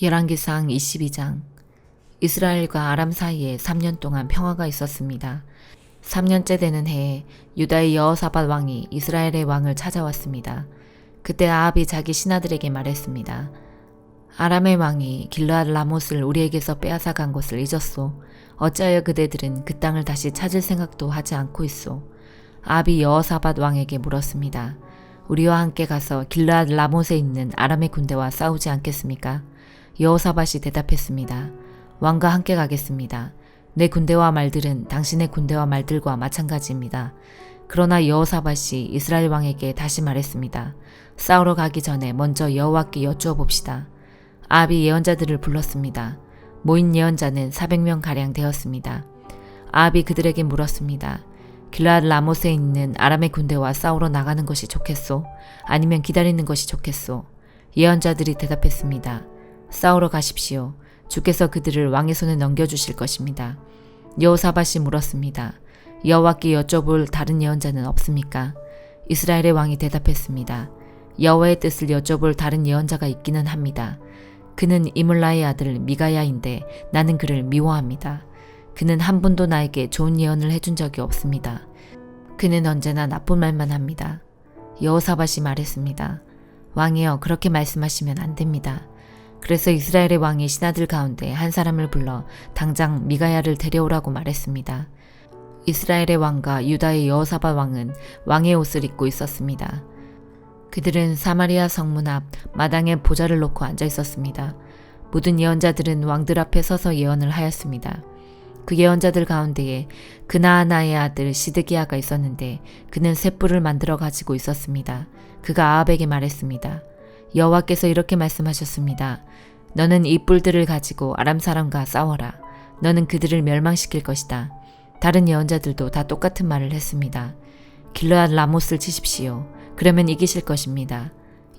열왕기상 22장. 이스라엘과 아람 사이에 3년 동안 평화가 있었습니다. 3년째 되는 해에 유다의 여호사밧 왕이 이스라엘의 왕을 찾아왔습니다. 그때 아합이 자기 신하들에게 말했습니다. 아람의 왕이 길르앗 라못을 우리에게서 빼앗아 간 것을 잊었소. 어찌하여 그대들은 그 땅을 다시 찾을 생각도 하지 않고 있소. 아합이 여호사밧 왕에게 물었습니다. 우리와 함께 가서 길르앗 라못에 있는 아람의 군대와 싸우지 않겠습니까? 여호사밧이 대답했습니다. 왕과 함께 가겠습니다. 내 군대와 말들은 당신의 군대와 말들과 마찬가지입니다. 그러나 여호사밧이 이스라엘 왕에게 다시 말했습니다. 싸우러 가기 전에 먼저 여호와께 여쭈어 봅시다. 아합이 예언자들을 불렀습니다. 모인 예언자는 400명가량 되었습니다. 아합이 그들에게 물었습니다. 길르앗 라못에 있는 아람의 군대와 싸우러 나가는 것이 좋겠소? 아니면 기다리는 것이 좋겠소? 예언자들이 대답했습니다. 싸우러 가십시오. 주께서 그들을 왕의 손에 넘겨주실 것입니다. 여호사밧이 물었습니다. 여호와께 여쭤볼 다른 예언자는 없습니까? 이스라엘의 왕이 대답했습니다. 여호와의 뜻을 여쭤볼 다른 예언자가 있기는 합니다. 그는 이물라의 아들 미가야인데 나는 그를 미워합니다. 그는 한 번도 나에게 좋은 예언을 해준 적이 없습니다. 그는 언제나 나쁜 말만 합니다. 여호사밧이 말했습니다. 왕이여, 그렇게 말씀하시면 안 됩니다. 그래서 이스라엘의 왕이 신하들 가운데 한 사람을 불러 당장 미가야를 데려오라고 말했습니다. 이스라엘의 왕과 유다의 여호사밧 왕은 왕의 옷을 입고 있었습니다. 그들은 사마리아 성문 앞 마당에 보좌를 놓고 앉아 있었습니다. 모든 예언자들은 왕들 앞에 서서 예언을 하였습니다. 그 예언자들 가운데에 그나아나의 아들 시드기야가 있었는데 그는 횃불을 만들어 가지고 있었습니다. 그가 아합에게 말했습니다. 여호와께서 이렇게 말씀하셨습니다. 너는 이 뿔들을 가지고 아람 사람과 싸워라. 너는 그들을 멸망시킬 것이다. 다른 예언자들도 다 똑같은 말을 했습니다. 길르앗 라못을 치십시오. 그러면 이기실 것입니다.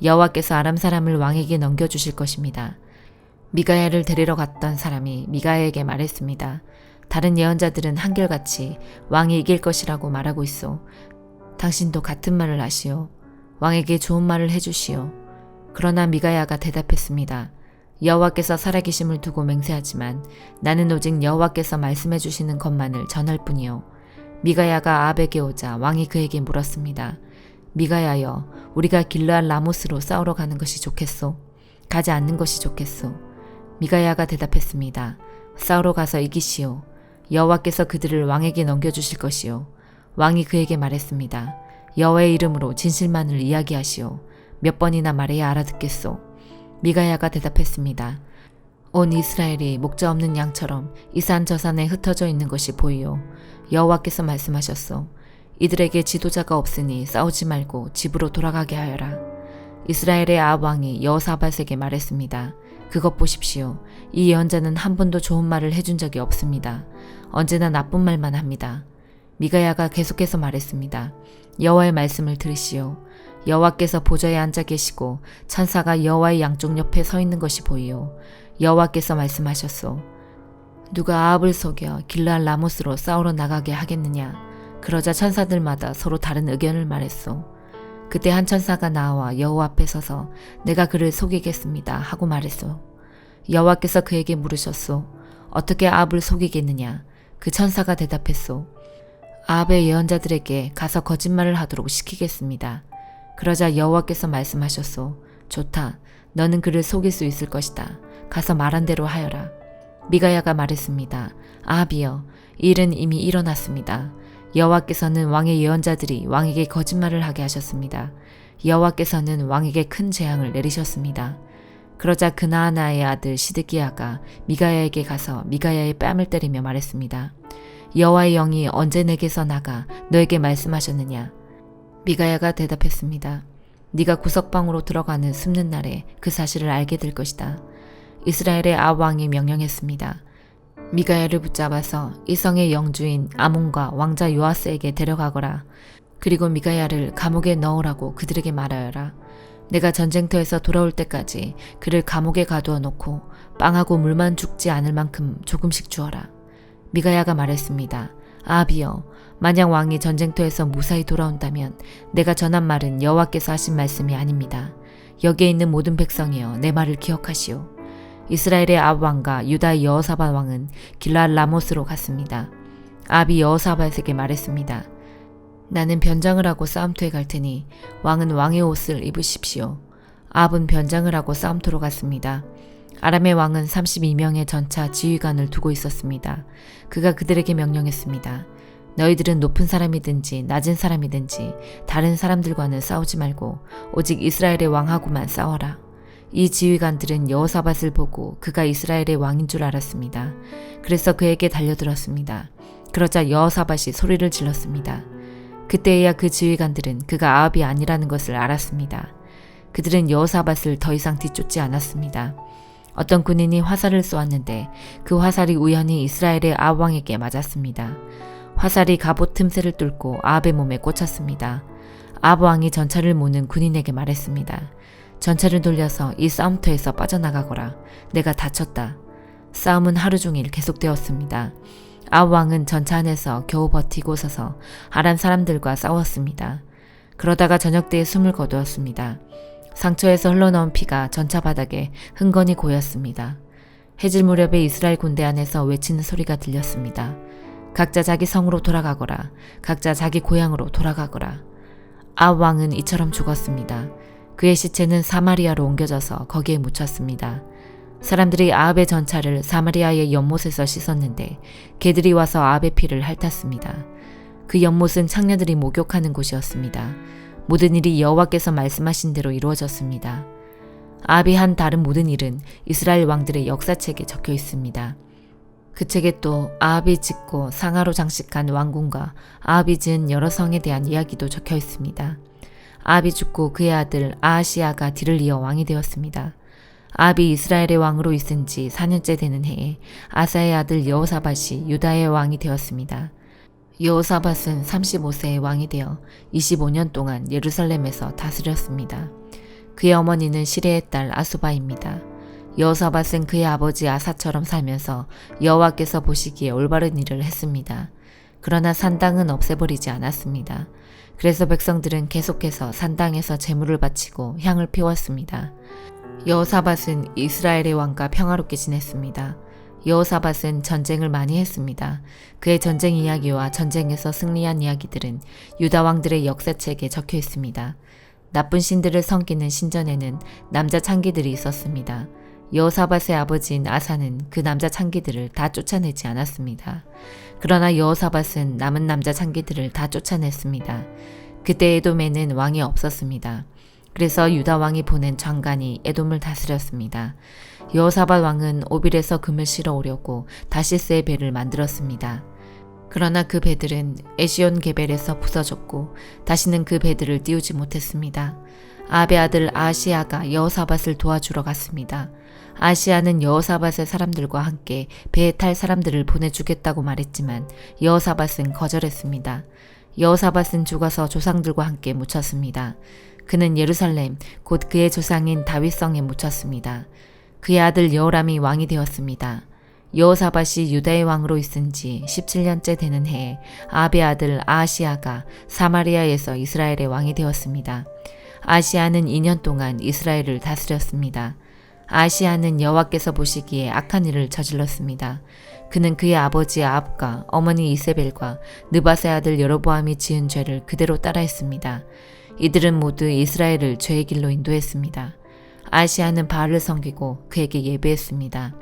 여호와께서 아람 사람을 왕에게 넘겨주실 것입니다. 미가야를 데리러 갔던 사람이 미가야에게 말했습니다. 다른 예언자들은 한결같이 왕이 이길 것이라고 말하고 있어. 당신도 같은 말을 하시오. 왕에게 좋은 말을 해주시오. 그러나 미가야가 대답했습니다. 여호와께서 살아계심을 두고 맹세하지만 나는 오직 여호와께서 말씀해 주시는 것만을 전할 뿐이요. 미가야가 아합에게 오자 왕이 그에게 물었습니다. 미가야여, 우리가 길르앗 라못으로 싸우러 가는 것이 좋겠소? 가지 않는 것이 좋겠소? 미가야가 대답했습니다. 싸우러 가서 이기시오. 여호와께서 그들을 왕에게 넘겨주실 것이요. 왕이 그에게 말했습니다. 여호와의 이름으로 진실만을 이야기하시오. 몇 번이나 말해야 알아듣겠소? 미가야가 대답했습니다. 온 이스라엘이 목자 없는 양처럼 이 산 저 산에 흩어져 있는 것이 보이오. 여호와께서 말씀하셨소. 이들에게 지도자가 없으니 싸우지 말고 집으로 돌아가게 하여라. 이스라엘의 아합 왕이 여호사밧에게 말했습니다. 그것 보십시오. 이 예언자는 한 번도 좋은 말을 해준 적이 없습니다. 언제나 나쁜 말만 합니다. 미가야가 계속해서 말했습니다. 여호와의 말씀을 들으시오. 여호와께서 보좌에 앉아 계시고 천사가 여호와의 양쪽 옆에 서 있는 것이 보이오. 여호와께서 말씀하셨소. 누가 아합을 속여 길르앗 라못으로 싸우러 나가게 하겠느냐. 그러자 천사들마다 서로 다른 의견을 말했소. 그때 한 천사가 나와 여호와 앞에 서서 내가 그를 속이겠습니다 하고 말했소. 여호와께서 그에게 물으셨소. 어떻게 아합을 속이겠느냐. 그 천사가 대답했소. 아합의 예언자들에게 가서 거짓말을 하도록 시키겠습니다. 그러자 여호와께서 말씀하셨소. 좋다. 너는 그를 속일 수 있을 것이다. 가서 말한 대로 하여라. 미가야가 말했습니다. 아합이여, 이 일은 이미 일어났습니다. 여호와께서는 왕의 예언자들이 왕에게 거짓말을 하게 하셨습니다. 여호와께서는 왕에게 큰 재앙을 내리셨습니다. 그러자 그나아나의 아들 시드기야가 미가야에게 가서 미가야의 뺨을 때리며 말했습니다. 여호와의 영이 언제 내게서 나가 너에게 말씀하셨느냐. 미가야가 대답했습니다. 네가 구석방으로 들어가는 숨는 날에 그 사실을 알게 될 것이다. 이스라엘의 아합 왕이 명령했습니다. 미가야를 붙잡아서 이 성의 영주인 아몬과 왕자 요아스에게 데려가거라. 그리고 미가야를 감옥에 넣으라고 그들에게 말하여라. 내가 전쟁터에서 돌아올 때까지 그를 감옥에 가두어 놓고 빵하고 물만 죽지 않을 만큼 조금씩 주어라. 미가야가 말했습니다. 아합이여, 만약 왕이 전쟁터에서 무사히 돌아온다면 내가 전한 말은 여호와께서 하신 말씀이 아닙니다. 여기에 있는 모든 백성이여, 내 말을 기억하시오. 이스라엘의 아합 왕과 유다의 여호사밧 왕은 길르앗 라못으로 갔습니다. 아합이 여호사밧에게 말했습니다. 나는 변장을 하고 싸움터에 갈 테니 왕은 왕의 옷을 입으십시오. 아합은 변장을 하고 싸움터로 갔습니다. 아람의 왕은 32명의 전차 지휘관을 두고 있었습니다. 그가 그들에게 명령했습니다. 너희들은 높은 사람이든지 낮은 사람이든지 다른 사람들과는 싸우지 말고 오직 이스라엘의 왕하고만 싸워라. 이 지휘관들은 여호사밧을 보고 그가 이스라엘의 왕인 줄 알았습니다. 그래서 그에게 달려들었습니다. 그러자 여호사밧이 소리를 질렀습니다. 그때야 그 지휘관들은 그가 아합이 아니라는 것을 알았습니다. 그들은 여호사밧을 더 이상 뒤쫓지 않았습니다. 어떤 군인이 화살을 쏘았는데 그 화살이 우연히 이스라엘의 아합 왕에게 맞았습니다. 화살이 갑옷 틈새를 뚫고 아합의 몸에 꽂혔습니다. 아합 왕이 전차를 모는 군인에게 말했습니다. 전차를 돌려서 이 싸움터에서 빠져나가거라. 내가 다쳤다. 싸움은 하루 종일 계속되었습니다. 아합 왕은 전차 안에서 겨우 버티고 서서 아람 사람들과 싸웠습니다. 그러다가 저녁 때에 숨을 거두었습니다. 상처에서 흘러나온 피가 전차 바닥에 흥건히 고였습니다. 해질 무렵에 이스라엘 군대 안에서 외치는 소리가 들렸습니다. 각자 자기 성으로 돌아가거라. 각자 자기 고향으로 돌아가거라. 아합 왕은 이처럼 죽었습니다. 그의 시체는 사마리아로 옮겨져서 거기에 묻혔습니다. 사람들이 아합의 전차를 사마리아의 연못에서 씻었는데 개들이 와서 아합의 피를 핥았습니다. 그 연못은 창녀들이 목욕하는 곳이었습니다. 모든 일이 여호와께서 말씀하신 대로 이루어졌습니다. 아합이 한 다른 모든 일은 이스라엘 왕들의 역사책에 적혀 있습니다. 그 책에 또 아합이 짓고 상하로 장식한 왕궁과 아합이 지은 여러 성에 대한 이야기도 적혀 있습니다. 아합이 죽고 그의 아들 아하시아가 뒤를 이어 왕이 되었습니다. 아합이 이스라엘의 왕으로 있은 지 4년째 되는 해에 아사의 아들 여호사밧이 유다의 왕이 되었습니다. 여호사밧은 35세에 왕이 되어 25년 동안 예루살렘에서 다스렸습니다. 그의 어머니는 시레의 딸 아수바입니다. 여호사밧은 그의 아버지 아사처럼 살면서 여호와께서 보시기에 올바른 일을 했습니다. 그러나 산당은 없애버리지 않았습니다. 그래서 백성들은 계속해서 산당에서 제물을 바치고 향을 피웠습니다. 여호사밧은 이스라엘의 왕과 평화롭게 지냈습니다. 여호사밧은 전쟁을 많이 했습니다. 그의 전쟁 이야기와 전쟁에서 승리한 이야기들은 유다 왕들의 역사책에 적혀 있습니다. 나쁜 신들을 섬기는 신전에는 남자 창기들이 있었습니다. 여호사밧의 아버지인 아사는 그 남자 창기들을 다 쫓아내지 않았습니다. 그러나 여호사밧은 남은 남자 창기들을 다 쫓아냈습니다. 그때 에돔에는 왕이 없었습니다. 그래서 유다 왕이 보낸 장관이 에돔을 다스렸습니다. 여호사밧 왕은 오빌에서 금을 실어 오려고 다시스의 배를 만들었습니다. 그러나 그 배들은 에시온 게벨에서 부서졌고 다시는 그 배들을 띄우지 못했습니다. 아합의 아들 아하시아가 여호사밧을 도와주러 갔습니다. 아하시아는 여호사밧의 사람들과 함께 배에 탈 사람들을 보내주겠다고 말했지만 여호사밧은 거절했습니다. 여호사밧은 죽어서 조상들과 함께 묻혔습니다. 그는 예루살렘 곧 그의 조상인 다윗성에 묻혔습니다. 그의 아들 여호람이 왕이 되었습니다. 여호사밧이 유다의 왕으로 있은 지 17년째 되는 해에 아합의 아들 아하시아가 사마리아에서 이스라엘의 왕이 되었습니다. 아하시아는 2년 동안 이스라엘을 다스렸습니다. 아하시아는 여호와께서 보시기에 악한 일을 저질렀습니다. 그는 그의 아버지 아합과 어머니 이세벨과 느밧의 아들 여로보암이 지은 죄를 그대로 따라했습니다. 이들은 모두 이스라엘을 죄의 길로 인도했습니다. 아하시아는 바알을 섬기고 그에게 예배했습니다.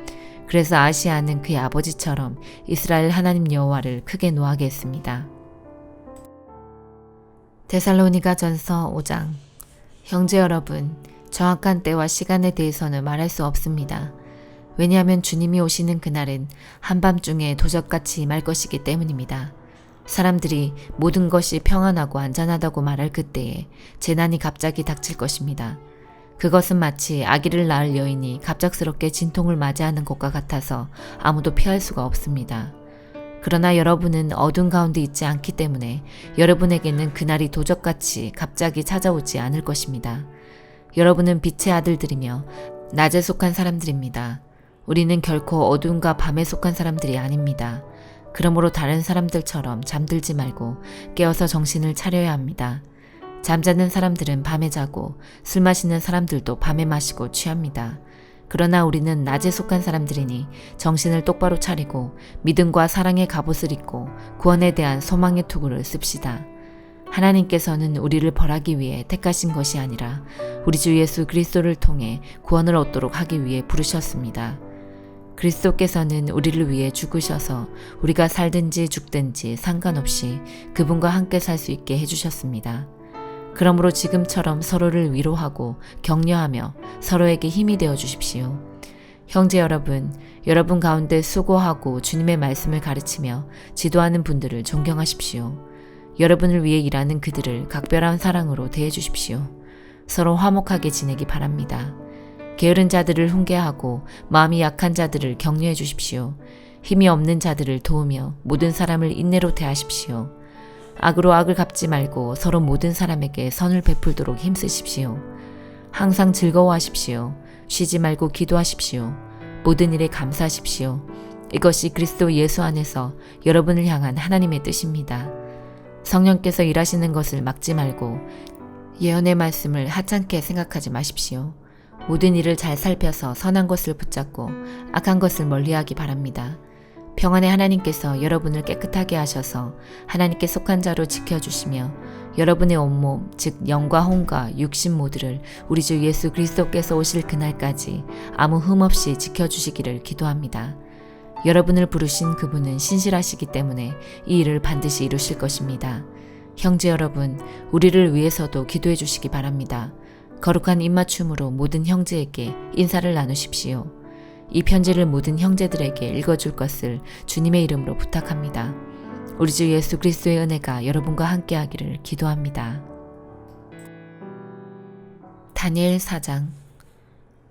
그래서 아하시아는 그의 아버지처럼 이스라엘 하나님 여호와를 크게 노하게 했습니다. 데살로니가 전서 5장. 형제 여러분, 정확한 때와 시간에 대해서는 말할 수 없습니다. 왜냐하면 주님이 오시는 그날은 한밤중에 도적같이 임할 것이기 때문입니다. 사람들이 모든 것이 평안하고 안전하다고 말할 그때에 재난이 갑자기 닥칠 것입니다. 그것은 마치 아기를 낳을 여인이 갑작스럽게 진통을 맞이하는 것과 같아서 아무도 피할 수가 없습니다. 그러나 여러분은 어둠 가운데 있지 않기 때문에 여러분에게는 그날이 도적같이 갑자기 찾아오지 않을 것입니다. 여러분은 빛의 아들들이며 낮에 속한 사람들입니다. 우리는 결코 어둠과 밤에 속한 사람들이 아닙니다. 그러므로 다른 사람들처럼 잠들지 말고 깨어서 정신을 차려야 합니다. 잠자는 사람들은 밤에 자고 술 마시는 사람들도 밤에 마시고 취합니다. 그러나 우리는 낮에 속한 사람들이니 정신을 똑바로 차리고 믿음과 사랑의 갑옷을 입고 구원에 대한 소망의 투구를 씁시다. 하나님께서는 우리를 벌하기 위해 택하신 것이 아니라 우리 주 예수 그리스도를 통해 구원을 얻도록 하기 위해 부르셨습니다. 그리스도께서는 우리를 위해 죽으셔서 우리가 살든지 죽든지 상관없이 그분과 함께 살 수 있게 해주셨습니다. 그러므로 지금처럼 서로를 위로하고 격려하며 서로에게 힘이 되어 주십시오. 형제 여러분, 여러분 가운데 수고하고 주님의 말씀을 가르치며 지도하는 분들을 존경하십시오. 여러분을 위해 일하는 그들을 각별한 사랑으로 대해 주십시오. 서로 화목하게 지내기 바랍니다. 게으른 자들을 훈계하고 마음이 약한 자들을 격려해 주십시오. 힘이 없는 자들을 도우며 모든 사람을 인내로 대하십시오. 악으로 악을 갚지 말고 서로 모든 사람에게 선을 베풀도록 힘쓰십시오. 항상 즐거워하십시오. 쉬지 말고 기도하십시오. 모든 일에 감사하십시오. 이것이 그리스도 예수 안에서 여러분을 향한 하나님의 뜻입니다. 성령께서 일하시는 것을 막지 말고 예언의 말씀을 하찮게 생각하지 마십시오. 모든 일을 잘 살펴서 선한 것을 붙잡고 악한 것을 멀리하기 바랍니다. 평안의 하나님께서 여러분을 깨끗하게 하셔서 하나님께 속한 자로 지켜주시며 여러분의 온몸 즉 영과 혼과 육신 모두를 우리 주 예수 그리스도께서 오실 그날까지 아무 흠 없이 지켜주시기를 기도합니다. 여러분을 부르신 그분은 신실하시기 때문에 이 일을 반드시 이루실 것입니다. 형제 여러분, 우리를 위해서도 기도해 주시기 바랍니다. 거룩한 입맞춤으로 모든 형제에게 인사를 나누십시오. 이 편지를 모든 형제들에게 읽어줄 것을 주님의 이름으로 부탁합니다. 우리 주 예수 그리스도의 은혜가 여러분과 함께하기를 기도합니다. 다니엘 4장.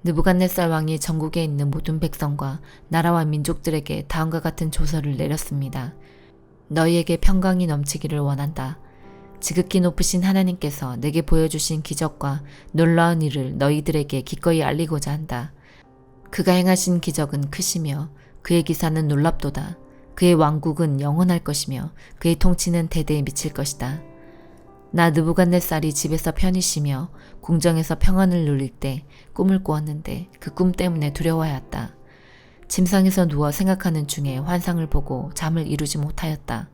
느부갓네살 왕이 전국에 있는 모든 백성과 나라와 민족들에게 다음과 같은 조서를 내렸습니다. 너희에게 평강이 넘치기를 원한다. 지극히 높으신 하나님께서 내게 보여주신 기적과 놀라운 일을 너희들에게 기꺼이 알리고자 한다. 그가 행하신 기적은 크시며 그의 기사는 놀랍도다. 그의 왕국은 영원할 것이며 그의 통치는 대대에 미칠 것이다. 나 느부갓네살이 집에서 편히 쉬며 궁정에서 평안을 누릴 때 꿈을 꾸었는데 그 꿈 때문에 두려워하였다. 침상에서 누워 생각하는 중에 환상을 보고 잠을 이루지 못하였다.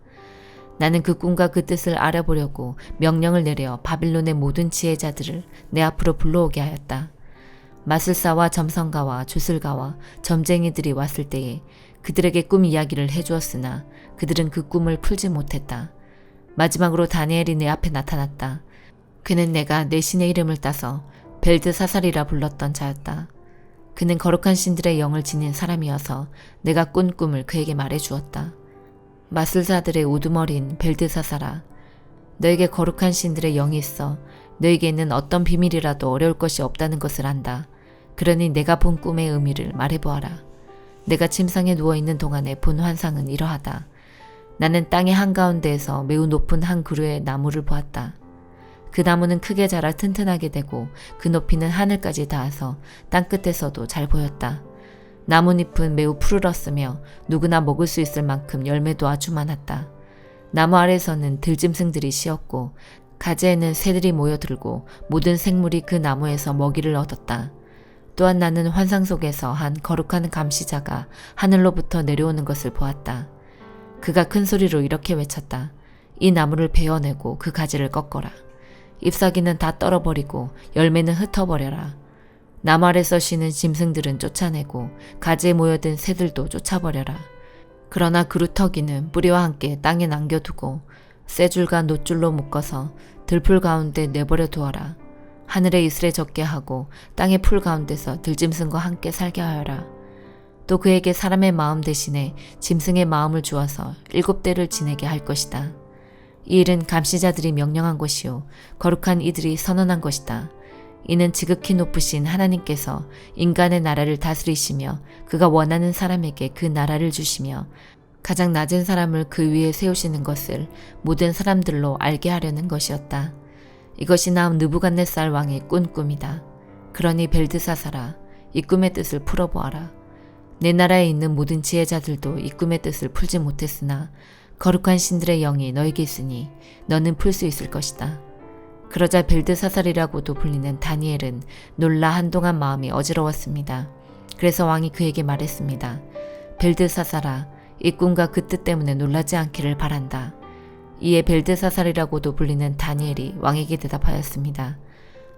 나는 그 꿈과 그 뜻을 알아보려고 명령을 내려 바빌론의 모든 지혜자들을 내 앞으로 불러오게 하였다. 마술사와 점성가와 주술가와 점쟁이들이 왔을 때에 그들에게 꿈 이야기를 해주었으나 그들은 그 꿈을 풀지 못했다. 마지막으로 다니엘이 내 앞에 나타났다. 그는 내가 내 신의 이름을 따서 벨드사살이라 불렀던 자였다. 그는 거룩한 신들의 영을 지닌 사람이어서 내가 꾼 꿈을 그에게 말해주었다. 마술사들의 우두머리인 벨드사살아, 너에게 거룩한 신들의 영이 있어 너에게는 어떤 비밀이라도 어려울 것이 없다는 것을 안다. 그러니 내가 본 꿈의 의미를 말해보아라. 내가 침상에 누워있는 동안에 본 환상은 이러하다. 나는 땅의 한가운데에서 매우 높은 한 그루의 나무를 보았다. 그 나무는 크게 자라 튼튼하게 되고 그 높이는 하늘까지 닿아서 땅끝에서도 잘 보였다. 나뭇잎은 매우 푸르렀으며 누구나 먹을 수 있을 만큼 열매도 아주 많았다. 나무 아래에서는 들짐승들이 쉬었고 가지에는 새들이 모여들고 모든 생물이 그 나무에서 먹이를 얻었다. 또한 나는 환상 속에서 한 거룩한 감시자가 하늘로부터 내려오는 것을 보았다. 그가 큰 소리로 이렇게 외쳤다. 이 나무를 베어내고 그 가지를 꺾어라. 잎사귀는 다 떨어버리고 열매는 흩어버려라. 나무 아래서 쉬는 짐승들은 쫓아내고 가지에 모여든 새들도 쫓아버려라. 그러나 그루터기는 뿌리와 함께 땅에 남겨두고 쇠줄과 놋줄로 묶어서 들풀 가운데 내버려 두어라. 하늘의 이슬에 젖게 하고 땅의 풀 가운데서 들짐승과 함께 살게 하여라. 또 그에게 사람의 마음 대신에 짐승의 마음을 주어서 7대를 지내게 할 것이다. 이 일은 감시자들이 명령한 것이요 거룩한 이들이 선언한 것이다. 이는 지극히 높으신 하나님께서 인간의 나라를 다스리시며 그가 원하는 사람에게 그 나라를 주시며 가장 낮은 사람을 그 위에 세우시는 것을 모든 사람들로 알게 하려는 것이었다. 이것이 나 느부갓네살 왕의 꾼 꿈이다. 그러니 벨드사살아, 이 꿈의 뜻을 풀어보아라. 내 나라에 있는 모든 지혜자들도 이 꿈의 뜻을 풀지 못했으나 거룩한 신들의 영이 너에게 있으니 너는 풀 수 있을 것이다. 그러자 벨드사살이라고도 불리는 다니엘은 놀라 한동안 마음이 어지러웠습니다. 그래서 왕이 그에게 말했습니다. 벨드사사라, 이 꿈과 그 뜻 때문에 놀라지 않기를 바란다. 이에 벨드사살이라고도 불리는 다니엘이 왕에게 대답하였습니다.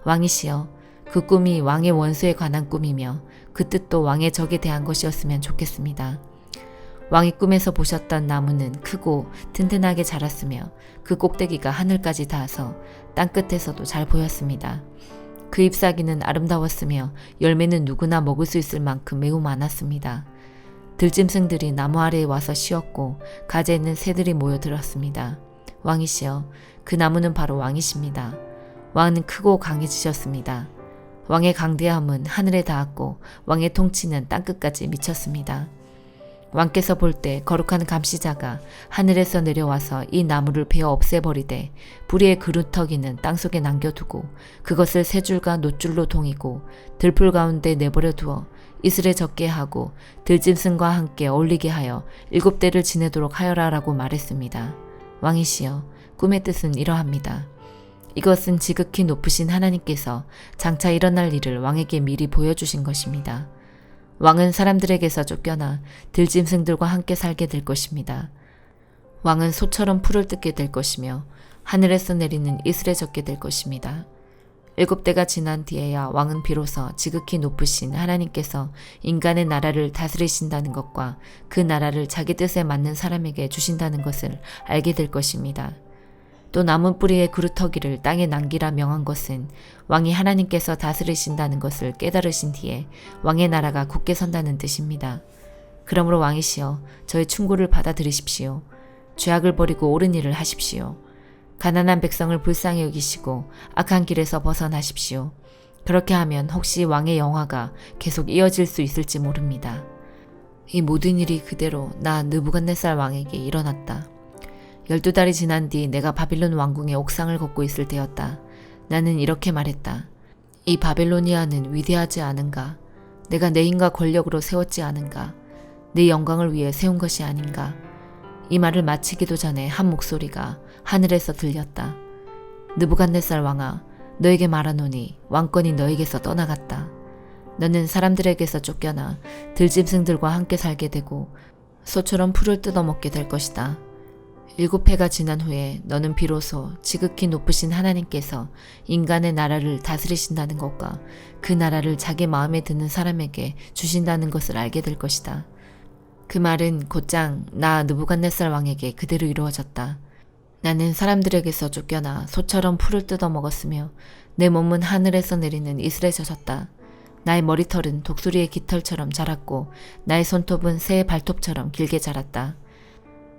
왕이시여, 그 꿈이 왕의 원수에 관한 꿈이며 그 뜻도 왕의 적에 대한 것이었으면 좋겠습니다. 왕이 꿈에서 보셨던 나무는 크고 튼튼하게 자랐으며 그 꼭대기가 하늘까지 닿아서 땅끝에서도 잘 보였습니다. 그 잎사귀는 아름다웠으며 열매는 누구나 먹을 수 있을 만큼 매우 많았습니다. 들짐승들이 나무 아래에 와서 쉬었고 가지에는 새들이 모여들었습니다. 왕이시여, 그 나무는 바로 왕이십니다. 왕은 크고 강해지셨습니다. 왕의 강대함은 하늘에 닿았고 왕의 통치는 땅끝까지 미쳤습니다. 왕께서 볼 때 거룩한 감시자가 하늘에서 내려와서 이 나무를 베어 없애버리되 불의의 그루터기는 땅속에 남겨두고 그것을 세 줄과 놋줄로 동이고 들풀 가운데 내버려 두어 이슬에 젖게 하고 들짐승과 함께 어울리게 하여 7대를 지내도록 하여라라고 말했습니다. 왕이시여, 꿈의 뜻은 이러합니다. 이것은 지극히 높으신 하나님께서 장차 일어날 일을 왕에게 미리 보여주신 것입니다. 왕은 사람들에게서 쫓겨나 들짐승들과 함께 살게 될 것입니다. 왕은 소처럼 풀을 뜯게 될 것이며 하늘에서 내리는 이슬에 젖게 될 것입니다. 7대가 지난 뒤에야 왕은 비로소 지극히 높으신 하나님께서 인간의 나라를 다스리신다는 것과 그 나라를 자기 뜻에 맞는 사람에게 주신다는 것을 알게 될 것입니다. 또 나무 뿌리의 그루터기를 땅에 남기라 명한 것은 왕이 하나님께서 다스리신다는 것을 깨달으신 뒤에 왕의 나라가 굳게 선다는 뜻입니다. 그러므로 왕이시여, 저의 충고를 받아들이십시오. 죄악을 버리고 옳은 일을 하십시오. 가난한 백성을 불쌍히 여기시고 악한 길에서 벗어나십시오. 그렇게 하면 혹시 왕의 영화가 계속 이어질 수 있을지 모릅니다. 이 모든 일이 그대로 나 느부갓네살 왕에게 일어났다. 12달이 지난 뒤 내가 바빌론 왕궁의 옥상을 걷고 있을 때였다. 나는 이렇게 말했다. 이 바벨로니아는 위대하지 않은가? 내가 내 힘과 권력으로 세웠지 않은가? 내 영광을 위해 세운 것이 아닌가? 이 말을 마치기도 전에 한 목소리가 하늘에서 들렸다. 느부갓네살 왕아, 너에게 말하노니 왕권이 너에게서 떠나갔다. 너는 사람들에게서 쫓겨나 들짐승들과 함께 살게 되고 소처럼 풀을 뜯어먹게 될 것이다. 7회가 지난 후에 너는 비로소 지극히 높으신 하나님께서 인간의 나라를 다스리신다는 것과 그 나라를 자기 마음에 드는 사람에게 주신다는 것을 알게 될 것이다. 그 말은 곧장 나 느부갓네살 왕에게 그대로 이루어졌다. 나는 사람들에게서 쫓겨나 소처럼 풀을 뜯어먹었으며 내 몸은 하늘에서 내리는 이슬에 젖었다. 나의 머리털은 독수리의 깃털처럼 자랐고 나의 손톱은 새의 발톱처럼 길게 자랐다.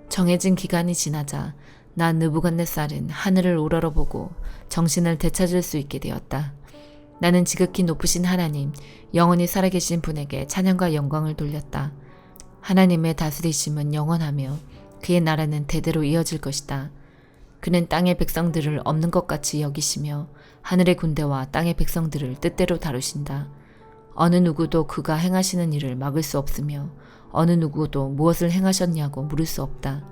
정해진 기간이 지나자 나 느부갓네살은 하늘을 우러러보고 정신을 되찾을 수 있게 되었다. 나는 지극히 높으신 하나님, 영원히 살아계신 분에게 찬양과 영광을 돌렸다. 하나님의 다스리심은 영원하며 그의 나라는 대대로 이어질 것이다. 그는 땅의 백성들을 없는 것 같이 여기시며 하늘의 군대와 땅의 백성들을 뜻대로 다루신다. 어느 누구도 그가 행하시는 일을 막을 수 없으며 어느 누구도 무엇을 행하셨냐고 물을 수 없다.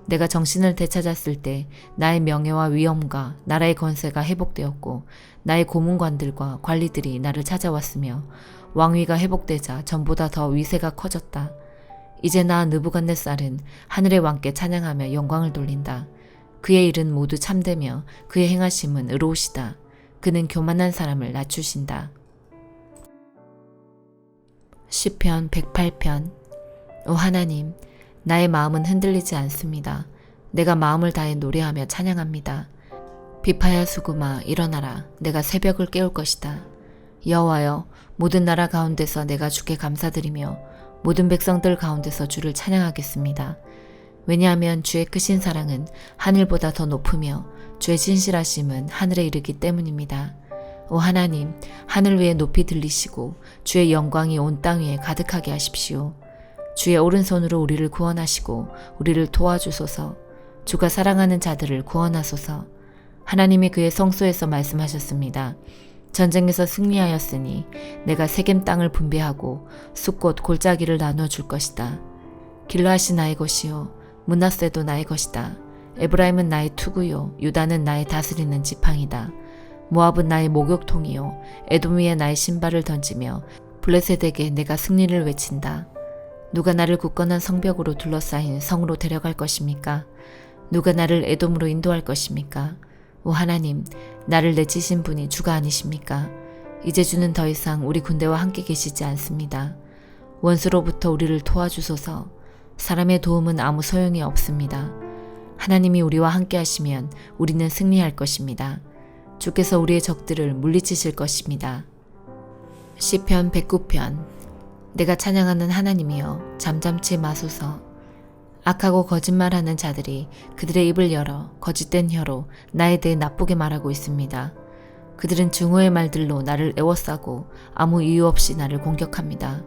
내가 정신을 되찾았을 때 나의 명예와 위엄과 나라의 권세가 회복되었고 나의 고문관들과 관리들이 나를 찾아왔으며 왕위가 회복되자 전보다 더 위세가 커졌다. 이제 나 느부갓네살은 하늘의 왕께 찬양하며 영광을 돌린다. 그의 일은 모두 참되며 그의 행하심은 의로우시다. 그는 교만한 사람을 낮추신다. 시편 108편. 오 하나님, 나의 마음은 흔들리지 않습니다. 내가 마음을 다해 노래하며 찬양합니다. 비파야 수구마 일어나라. 내가 새벽을 깨울 것이다. 여호와여, 모든 나라 가운데서 내가 주께 감사드리며 모든 백성들 가운데서 주를 찬양하겠습니다. 왜냐하면 주의 크신 사랑은 하늘보다 더 높으며 주의 진실하심은 하늘에 이르기 때문입니다. 오 하나님, 하늘 위에 높이 들리시고 주의 영광이 온 땅 위에 가득하게 하십시오. 주의 오른손으로 우리를 구원하시고 우리를 도와주소서. 주가 사랑하는 자들을 구원하소서. 하나님이 그의 성소에서 말씀하셨습니다. 전쟁에서 승리하였으니 내가 세겜 땅을 분배하고 숲곳 골짜기를 나누어 줄 것이다. 길르앗이 나의 것이요 므낫세도 나의 것이다. 에브라임은 나의 투구요 유다는 나의 다스리는 지팡이다. 모압은 나의 목욕통이요 에돔 위에 나의 신발을 던지며 블레셋에게 내가 승리를 외친다. 누가 나를 굳건한 성벽으로 둘러싸인 성으로 데려갈 것입니까? 누가 나를 에돔으로 인도할 것입니까? 오 하나님, 나를 내치신 분이 주가 아니십니까? 이제 주는 더 이상 우리 군대와 함께 계시지 않습니다. 원수로부터 우리를 도와주소서. 사람의 도움은 아무 소용이 없습니다. 하나님이 우리와 함께 하시면 우리는 승리할 것입니다. 주께서 우리의 적들을 물리치실 것입니다. 시편 109편. 내가 찬양하는 하나님이여 잠잠치 마소서. 악하고 거짓말하는 자들이 그들의 입을 열어 거짓된 혀로 나에 대해 나쁘게 말하고 있습니다. 그들은 증오의 말들로 나를 애워싸고 아무 이유 없이 나를 공격합니다.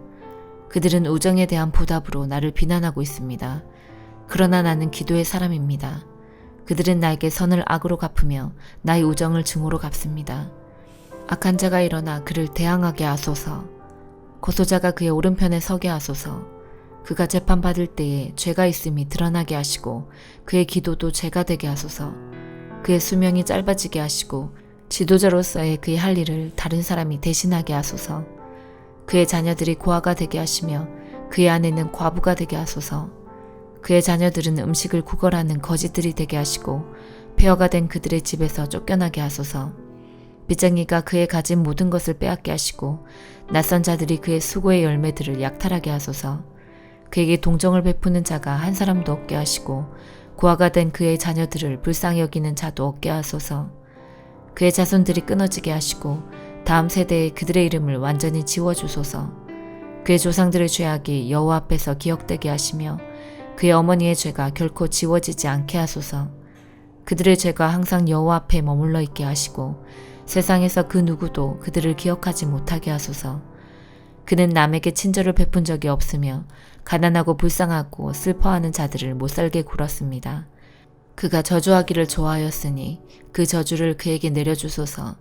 그들은 우정에 대한 보답으로 나를 비난하고 있습니다. 그러나 나는 기도의 사람입니다. 그들은 나에게 선을 악으로 갚으며 나의 우정을 증오로 갚습니다. 악한 자가 일어나 그를 대항하게 하소서. 고소자가 그의 오른편에 서게 하소서. 그가 재판받을 때에 죄가 있음이 드러나게 하시고 그의 기도도 죄가 되게 하소서. 그의 수명이 짧아지게 하시고 지도자로서의 그의 할 일을 다른 사람이 대신하게 하소서. 그의 자녀들이 고아가 되게 하시며 그의 아내는 과부가 되게 하소서. 그의 자녀들은 음식을 구걸하는 거지들이 되게 하시고 폐허가 된 그들의 집에서 쫓겨나게 하소서. 빚쟁이가 그의 가진 모든 것을 빼앗게 하시고 낯선 자들이 그의 수고의 열매들을 약탈하게 하소서. 그에게 동정을 베푸는 자가 한 사람도 없게 하시고 고아가 된 그의 자녀들을 불쌍히 여기는 자도 없게 하소서. 그의 자손들이 끊어지게 하시고 다음 세대에 그들의 이름을 완전히 지워주소서. 그의 조상들의 죄악이 여호와 앞에서 기억되게 하시며 그의 어머니의 죄가 결코 지워지지 않게 하소서. 그들의 죄가 항상 여호와 앞에 머물러 있게 하시고 세상에서 그 누구도 그들을 기억하지 못하게 하소서. 그는 남에게 친절을 베푼 적이 없으며 가난하고 불쌍하고 슬퍼하는 자들을 못살게 굴었습니다. 그가 저주하기를 좋아하였으니 그 저주를 그에게 내려주소서.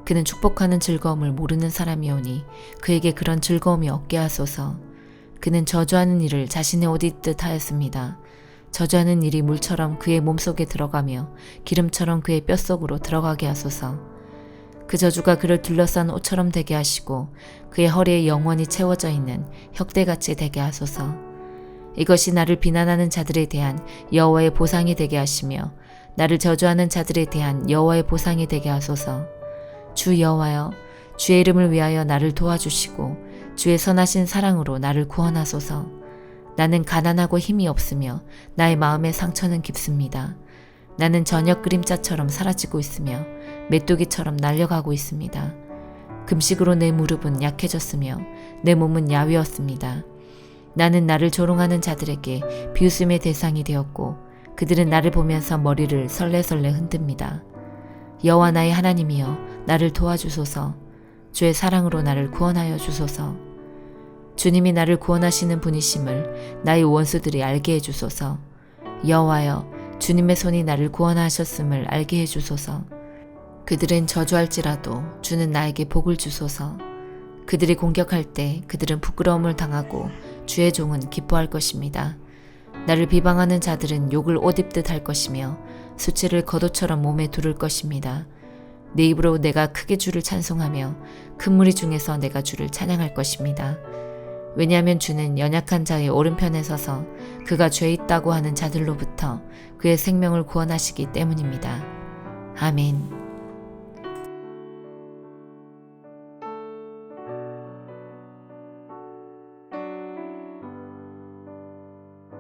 그는 축복하는 즐거움을 모르는 사람이오니 그에게 그런 즐거움이 없게 하소서. 그는 저주하는 일을 자신의 옷 입듯 하였습니다. 저주하는 일이 물처럼 그의 몸속에 들어가며 기름처럼 그의 뼛속으로 들어가게 하소서. 그 저주가 그를 둘러싼 옷처럼 되게 하시고 그의 허리에 영원히 채워져 있는 혁대같이 되게 하소서. 이것이 나를 비난하는 자들에 대한 여호와의 보상이 되게 하시며 나를 저주하는 자들에 대한 여호와의 보상이 되게 하소서. 주 여호와여, 주의 이름을 위하여 나를 도와주시고 주의 선하신 사랑으로 나를 구원하소서. 나는 가난하고 힘이 없으며 나의 마음의 상처는 깊습니다. 나는 저녁 그림자처럼 사라지고 있으며 메뚜기처럼 날려가고 있습니다. 금식으로 내 무릎은 약해졌으며 내 몸은 야위었습니다. 나는 나를 조롱하는 자들에게 비웃음의 대상이 되었고 그들은 나를 보면서 머리를 설레설레 흔듭니다. 여호와 나의 하나님이여 나를 도와주소서. 주의 사랑으로 나를 구원하여 주소서. 주님이 나를 구원하시는 분이심을 나의 원수들이 알게 해주소서. 여호와여, 주님의 손이 나를 구원하셨음을 알게 해주소서. 그들은 저주할지라도 주는 나에게 복을 주소서. 그들이 공격할 때 그들은 부끄러움을 당하고 주의 종은 기뻐할 것입니다. 나를 비방하는 자들은 욕을 옷 입듯 할 것이며 수치를 겉옷처럼 몸에 두를 것입니다. 내 입으로 내가 크게 주를 찬송하며 큰 무리 중에서 내가 주를 찬양할 것입니다. 왜냐하면 주는 연약한 자의 오른편에 서서 그가 죄 있다고 하는 자들로부터 그의 생명을 구원하시기 때문입니다. 아멘.